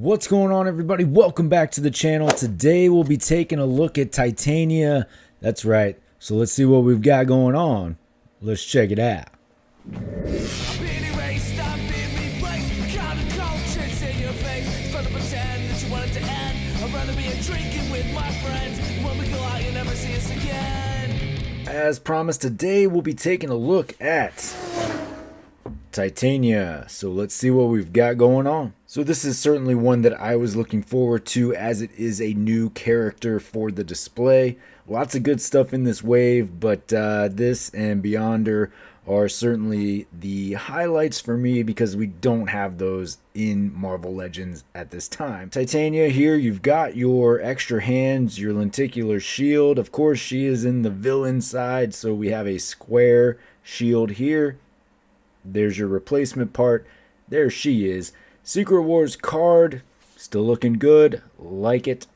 What's going on, everybody? Welcome back to the channel. Today we'll be taking a look at Titania. That's right. So let's see what we've got going on. Let's check it out. As promised, today we'll be taking a look at Titania. So let's see what we've got going on. So this is certainly one that I was looking forward to, as it is a new character for the display. Lots of good stuff in this wave, but this and Beyonder are certainly the highlights for me because we don't have those in Marvel Legends at this time. Titania here, you've got your extra hands, your lenticular shield. Of course, she is in the villain side, so we have a square shield here. There's your replacement part. There she is. Secret Wars card, still looking good, like it.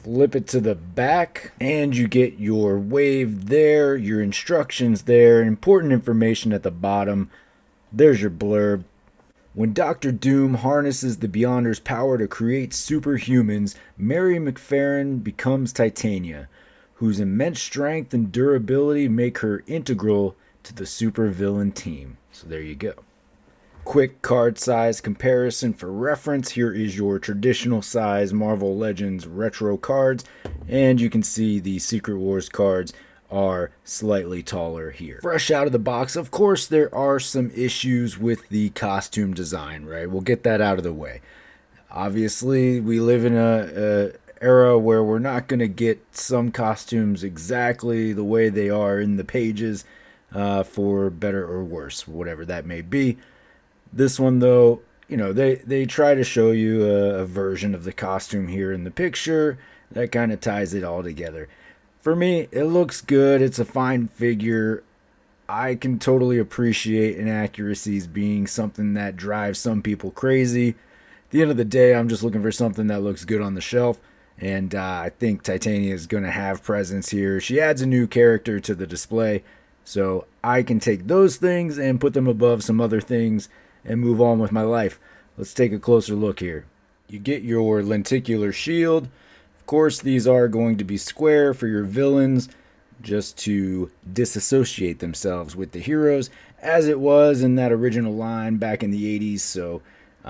Flip it to the back, and you get your wave there, your instructions there, important information at the bottom. There's your blurb. When Dr. Doom harnesses the Beyonder's power to create superhumans, Mary McFerrin becomes Titania, whose immense strength and durability make her integral to the supervillain team. So there you go. Quick card size comparison for reference. Here is your traditional size Marvel Legends retro cards, and you can see the Secret Wars cards are slightly taller here. Fresh out of the box, of course, there are some issues with the costume design, right? We'll get that out of the way. Obviously, we live in a era where we're not going to get some costumes exactly the way they are in the pages, for better or worse, whatever that may be. This one, though, you know, they try to show you a version of the costume here in the picture that kind of ties it all together. For me, it looks good. It's a fine figure. I can totally appreciate inaccuracies being something that drives some people crazy. At the end of the day, I'm just looking for something that looks good on the shelf, and I think Titania is going to have presence here. She adds a new character to the display, so I can take those things and put them above some other things and move on with my life. Let's take a closer look here. You get your lenticular shield. Of course, these are going to be square for your villains, just to disassociate themselves with the heroes, as it was in that original line back in the 80s. So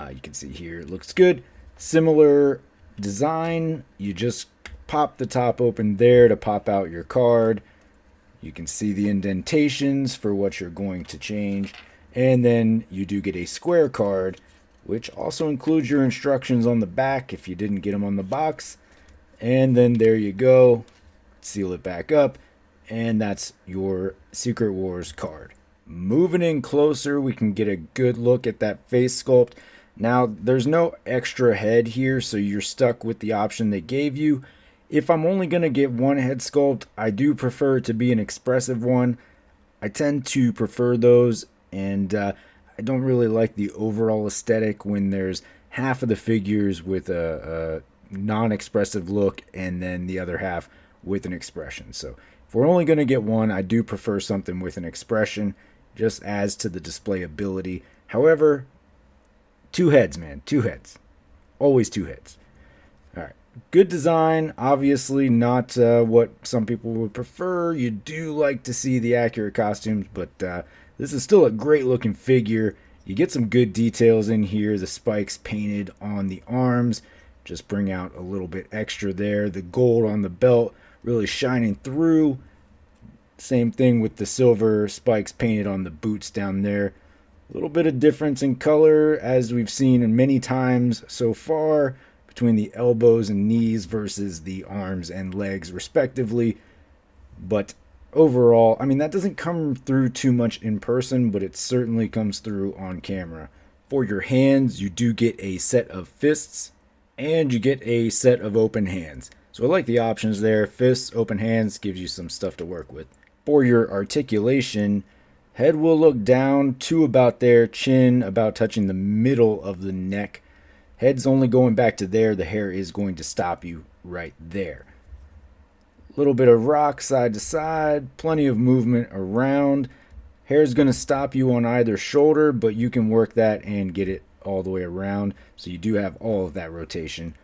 you can see here, it looks good. Similar design. You just pop the top open there to pop out your card. You can see the indentations for what you're going to change. And then you do get a square card, which also includes your instructions on the back if you didn't get them on the box. And then there you go. Seal it back up. And that's your Secret Wars card. Moving in closer, we can get a good look at that face sculpt. Now, there's no extra head here, so you're stuck with the option they gave you. If I'm only going to get one head sculpt, I do prefer it to be an expressive one. I tend to prefer those, and I don't really like the overall aesthetic when there's half of the figures with a non-expressive look and then the other half with an expression. So if we're only going to get one, I do prefer something with an expression, just adds to the display ability. However, two heads, man, two heads. Always two heads. All right. Good design, obviously not what some people would prefer. You do like to see the accurate costumes, but this is still a great looking figure. You get some good details in here. The spikes painted on the arms just bring out a little bit extra there. The gold on the belt really shining through. Same thing with the silver spikes painted on the boots down there. A little bit of difference in color, as we've seen many times so far, between the elbows and knees versus the arms and legs respectively. But overall, I mean, that doesn't come through too much in person, but it certainly comes through on camera. For your hands, you do get a set of fists, and you get a set of open hands. So I like the options there. Fists, open hands, gives you some stuff to work with. For your articulation, head will look down to about there, chin about touching the middle of the neck. Head's only going back to there. The hair is going to stop you right there. A little bit of rock side to side, plenty of movement around. Hair's going to stop you on either shoulder, but you can work that and get it all the way around, so you do have all of that rotation.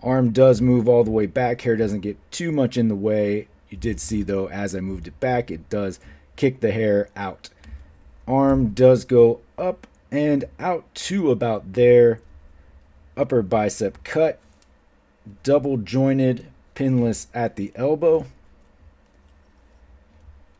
Arm does move all the way back. Hair doesn't get too much in the way. You did see, though, as I moved it back, it does kick the hair out. Arm does go up and out to about there. Upper bicep cut. Double jointed, pinless at the elbow.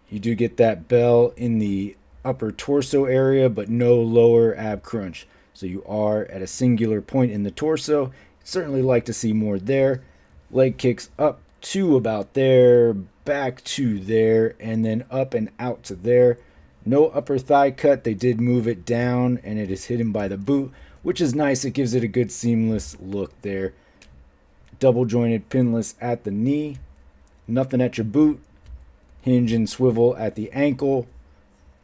You do get that bell in the upper torso area, but no lower ab crunch. So you are at a singular point in the torso. Certainly like to see more there. Leg kicks up to about there, back to there, and then up and out to there. No upper thigh cut. They did move it down, and it is hidden by the boot, which is nice. It gives it a good seamless look there. Double jointed, pinless at the knee. Nothing at your boot. Hinge and swivel at the ankle.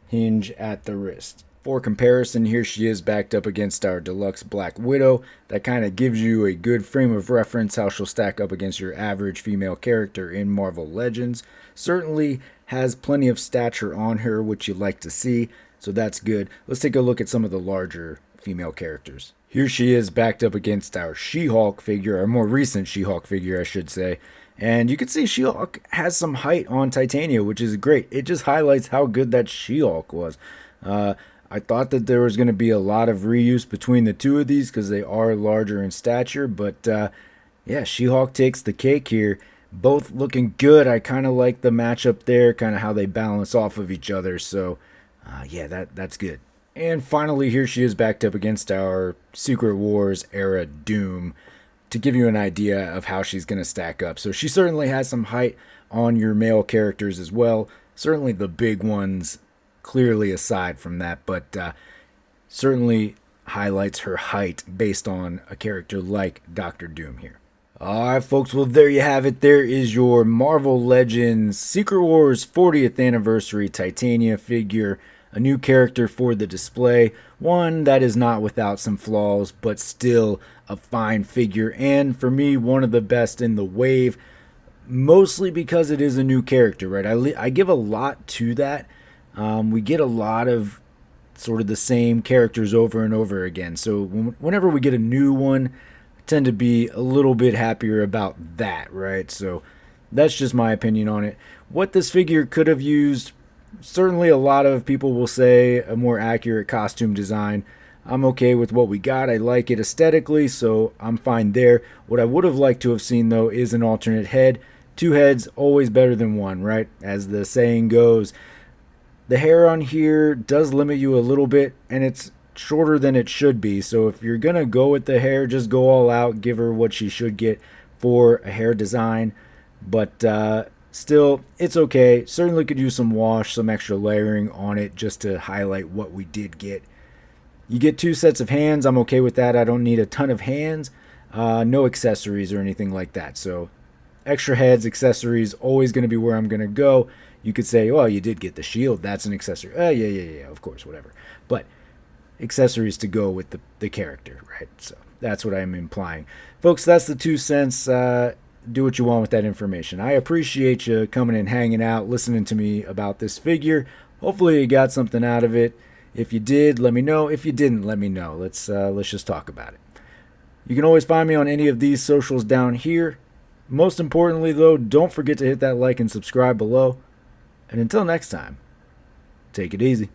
Hinge at the wrist. For comparison, here she is backed up against our deluxe Black Widow. That kind of gives you a good frame of reference how she'll stack up against your average female character in Marvel Legends. Certainly has plenty of stature on her, which you like to see, so that's good. Let's take a look at some of the larger female characters. Here she is backed up against our She-Hulk figure, our more recent She-Hulk figure, I should say. And you can see She-Hulk has some height on Titania, which is great. It just highlights how good that She-Hulk was. I thought that there was going to be a lot of reuse between the two of these because they are larger in stature. But yeah, She-Hulk takes the cake here. Both looking good. I kind of like the matchup there, kind of how they balance off of each other. So yeah, that's good. And finally, here she is backed up against our Secret Wars era Doom to give you an idea of how she's going to stack up. So she certainly has some height on your male characters as well. Certainly the big ones clearly aside from that, but certainly highlights her height based on a character like Dr. Doom here. Alright folks, well there you have it. There is your Marvel Legends Secret Wars 40th Anniversary Titania figure. A new character for the display. One that is not without some flaws, but still a fine figure. And for me, one of the best in the wave. Mostly because it is a new character, right? I give a lot to that. We get a lot of sort of the same characters over and over again. So whenever we get a new one, I tend to be a little bit happier about that, right? So that's just my opinion on it. What this figure could have used, certainly a lot of people will say a more accurate costume design. I'm okay with what we got. I like it aesthetically, so I'm fine there. What I would have liked to have seen, though, is an alternate head. Two heads, always better than one, right? As the saying goes. The hair on here does limit you a little bit, and it's shorter than it should be. So if you're going to go with the hair, just go all out. Give her what she should get for a hair design. But still, it's okay. Certainly could use some wash, some extra layering on it just to highlight what we did get. You get two sets of hands. I'm okay with that. I don't need a ton of hands. No accessories or anything like that. So extra heads, accessories, always going to be where I'm going to go. You could say, well, you did get the shield. That's an accessory. Yeah, of course, whatever. But accessories to go with the character, right? So that's what I'm implying. Folks, that's the 2 cents. Do what you want with that information. I appreciate you coming and hanging out, listening to me about this figure. Hopefully you got something out of it. If you did, let me know. If you didn't, let me know. Let's just talk about it. You can always find me on any of these socials down here. Most importantly, though, don't forget to hit that like and subscribe below. And until next time, take it easy.